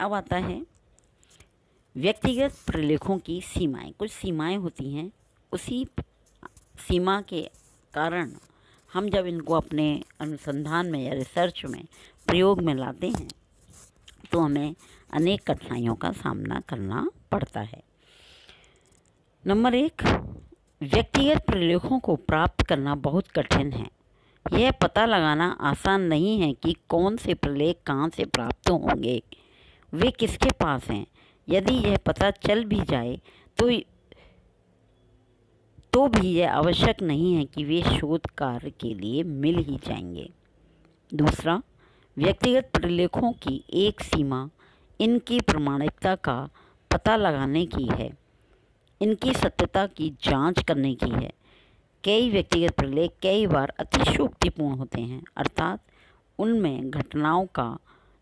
अब आता है व्यक्तिगत प्रलेखों की सीमाएं। कुछ सीमाएं होती हैं, उसी सीमा के कारण हम जब इनको अपने अनुसंधान में या रिसर्च में प्रयोग में लाते हैं तो हमें अनेक कठिनाइयों का सामना करना पड़ता है। नंबर 1, व्यक्तिगत प्रलेखों को प्राप्त करना बहुत कठिन है। यह पता लगाना आसान नहीं है कि कौन से प्रलेख कहाँ से प्राप्त होंगे, वे किसके पास हैं। यदि यह पता चल भी जाए तो भी यह आवश्यक नहीं है कि वे शोध कार्य के लिए मिल ही जाएंगे। दूसरा, व्यक्तिगत प्रलेखों की एक सीमा इनकी प्रामाणिकता का पता लगाने की है, इनकी सत्यता की जांच करने की है। कई व्यक्तिगत प्रलेख कई बार अतिशयोक्तिपूर्ण होते हैं, अर्थात उनमें घटनाओं का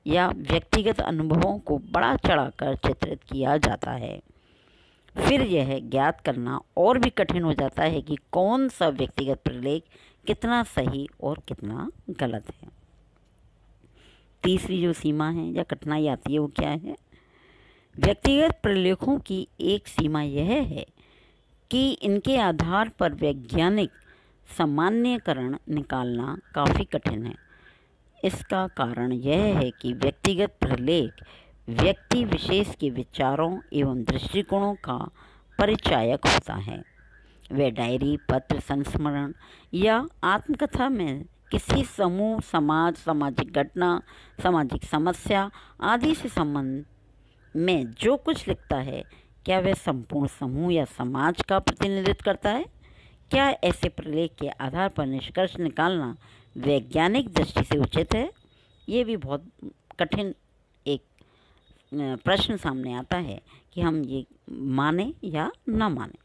या व्यक्तिगत अनुभवों को बड़ा चढ़ाकर चित्रित किया जाता है। फिर यह ज्ञात करना और भी कठिन हो जाता है कि कौन सा व्यक्तिगत प्रलेख कितना सही और कितना गलत है। तीसरी जो सीमा है या कठिनाई आती है वो क्या है? व्यक्तिगत प्रलेखों की एक सीमा यह है कि इनके आधार पर वैज्ञानिक सामान्यीकरण निकालना काफ़ी कठिन है। इसका कारण यह है कि व्यक्तिगत प्रलेख व्यक्ति विशेष के विचारों एवं दृष्टिकोणों का परिचायक होता है। वे डायरी, पत्र, संस्मरण या आत्मकथा में किसी समूह, समाज, सामाजिक घटना, सामाजिक समस्या आदि से संबंध में जो कुछ लिखता है, क्या वह संपूर्ण समूह या समाज का प्रतिनिधित्व करता है? क्या ऐसे प्रलेख के आधार पर निष्कर्ष निकालना वैज्ञानिक दृष्टि से उचित है? ये भी बहुत कठिन एक प्रश्न सामने आता है कि हम ये माने या ना माने।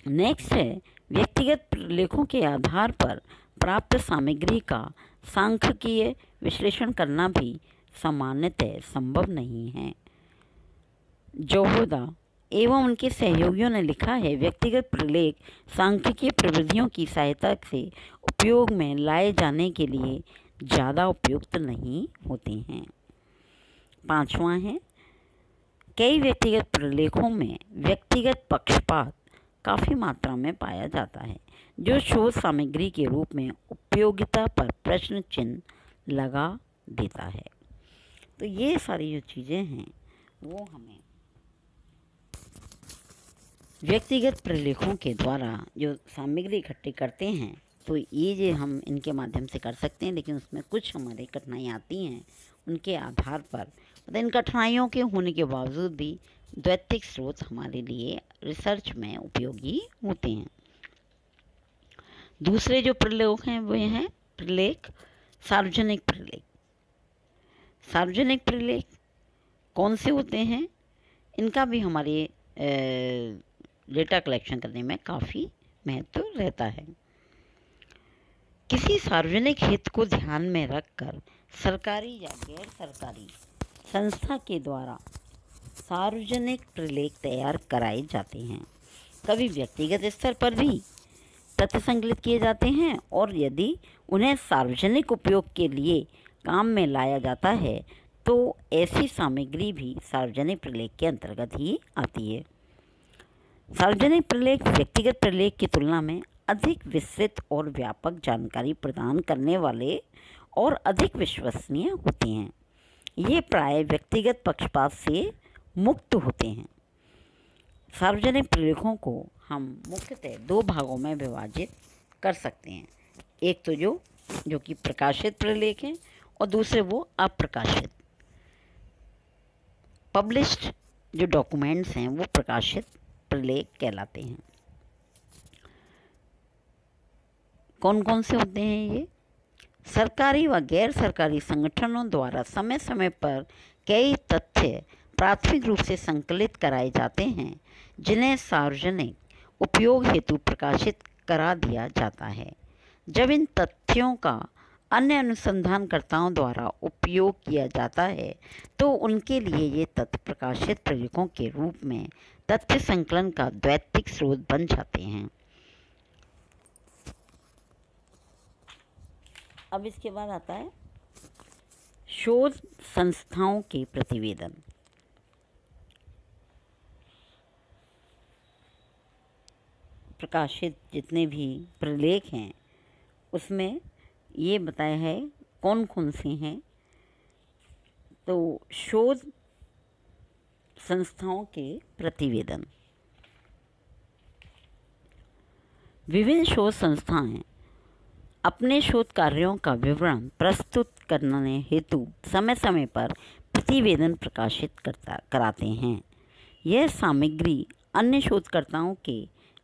नेक्स्ट है, व्यक्तिगत प्रलेखों के आधार पर प्राप्त सामग्री का सांख्यिकीय विश्लेषण करना भी सामान्यतः संभव नहीं है। जोहोदा एवं उनके सहयोगियों ने लिखा है, व्यक्तिगत प्रलेख सांख्यिकीय प्रविधियों की सहायता से उपयोग में लाए जाने के लिए ज़्यादा उपयुक्त नहीं होते हैं। 5वां है, कई व्यक्तिगत प्रलेखों में व्यक्तिगत पक्षपात काफ़ी मात्रा में पाया जाता है, जो शोध सामग्री के रूप में उपयोगिता पर प्रश्न चिन्ह लगा देता है। तो ये सारी जो चीज़ें हैं वो हमें व्यक्तिगत प्रलेखों के द्वारा जो सामग्री इकट्ठी करते हैं तो ये जो हम इनके माध्यम से कर सकते हैं, लेकिन उसमें कुछ हमारी कठिनाइयाँ आती हैं। उनके आधार पर मतलब इन कठिनाइयों के होने के बावजूद भी द्वैतिक स्रोत हमारे लिए रिसर्च में उपयोगी होते हैं। दूसरे जो प्रलेख हैं वो हैं प्रलेख सार्वजनिक प्रलेख। सार्वजनिक प्रलेख कौन से होते हैं? इनका भी हमारे डेटा कलेक्शन करने में काफ़ी महत्व रहता है। किसी सार्वजनिक हित को ध्यान में रखकर सरकारी या गैर सरकारी संस्था के द्वारा सार्वजनिक प्रलेख तैयार कराए जाते हैं। कभी व्यक्तिगत स्तर पर भी तथ्य संकलित किए जाते हैं और यदि उन्हें सार्वजनिक उपयोग के लिए काम में लाया जाता है तो ऐसी सामग्री भी सार्वजनिक प्रलेख के अंतर्गत ही आती है। सार्वजनिक प्रलेख व्यक्तिगत प्रलेख की तुलना में अधिक विस्तृत और व्यापक जानकारी प्रदान करने वाले और अधिक विश्वसनीय होते हैं। ये प्राय व्यक्तिगत पक्षपात से मुक्त होते हैं। सार्वजनिक प्रलेखों को हम मुख्यतः 2 भागों में विभाजित कर सकते हैं। एक तो जो कि प्रकाशित प्रलेख हैं और दूसरे वो अप्रकाशित। पब्लिश्ड जो डॉक्यूमेंट्स हैं वो प्रकाशित प्रलेख कहलाते हैं। कौन कौन से होते हैं ये? सरकारी व गैर सरकारी संगठनों द्वारा समय समय पर कई तथ्य प्राथमिक रूप से संकलित कराए जाते हैं, जिन्हें सार्वजनिक उपयोग हेतु प्रकाशित करा दिया जाता है। जब इन तथ्यों का अन्य अनुसंधानकर्ताओं द्वारा उपयोग किया जाता है तो उनके लिए ये तथ्य प्रकाशित प्रलेखों के रूप में तथ्य संकलन का द्वैतिक स्रोत बन जाते हैं। अब इसके बाद आता है शोध संस्थाओं के प्रतिवेदन। प्रकाशित जितने भी प्रलेख हैं उसमें ये बताया है कौन कौन से हैं। तो शोध संस्थाओं के प्रतिवेदन। विभिन्न शोध संस्थाएं अपने शोध कार्यों का विवरण प्रस्तुत करने हेतु समय समय पर प्रतिवेदन प्रकाशित कराते हैं। यह सामग्री अन्य शोधकर्ताओं के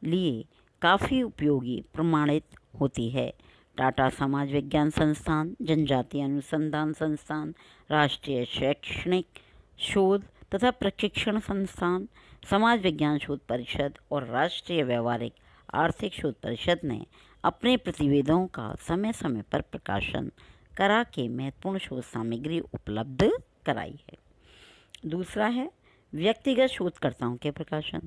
लिए काफ़ी उपयोगी प्रमाणित होती है। टाटा समाज विज्ञान संस्थान, जनजातीय अनुसंधान संस्थान, राष्ट्रीय शैक्षणिक शोध तथा प्रशिक्षण संस्थान, समाज विज्ञान शोध परिषद और राष्ट्रीय व्यवहारिक आर्थिक शोध परिषद ने अपने प्रतिवेदनों का समय समय पर प्रकाशन करा के महत्वपूर्ण शोध सामग्री उपलब्ध कराई है। दूसरा है व्यक्तिगत शोधकर्ताओं के प्रकाशन।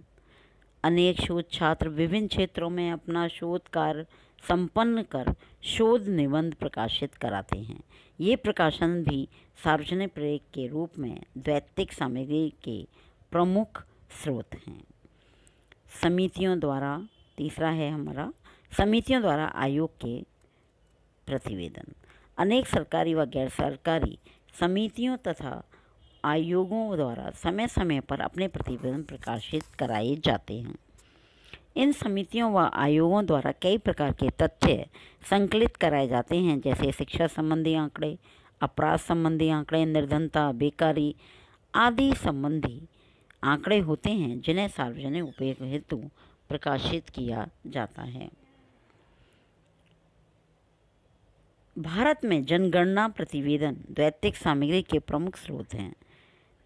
अनेक शोध छात्र विभिन्न क्षेत्रों में अपना शोध कार्य संपन्न कर शोध निबंध प्रकाशित कराते हैं। ये प्रकाशन भी सार्वजनिक प्रयोग के रूप में दैत्तिक सामग्री के प्रमुख स्रोत हैं। समितियों द्वारा, तीसरा है हमारा समितियों द्वारा आयोग के प्रतिवेदन। अनेक सरकारी व गैर सरकारी समितियों तथा आयोगों द्वारा समय समय पर अपने प्रतिवेदन प्रकाशित कराए जाते हैं। इन समितियों व आयोगों द्वारा कई प्रकार के तथ्य संकलित कराए जाते हैं, जैसे शिक्षा संबंधी आंकड़े, अपराध संबंधी आंकड़े, निर्धनता, बेकारी आदि संबंधी आंकड़े होते हैं, जिन्हें सार्वजनिक उपयोग हेतु प्रकाशित किया जाता है। भारत में जनगणना प्रतिवेदन दैत्तिक सामग्री के प्रमुख स्रोत हैं।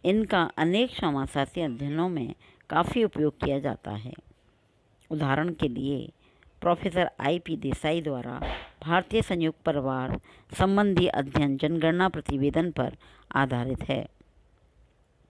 इनका अनेक समाजशास्त्रीय अध्ययनों में काफ़ी उपयोग किया जाता है। उदाहरण के लिए प्रोफेसर I.P. देसाई द्वारा भारतीय संयुक्त परिवार संबंधी अध्ययन जनगणना प्रतिवेदन पर आधारित है।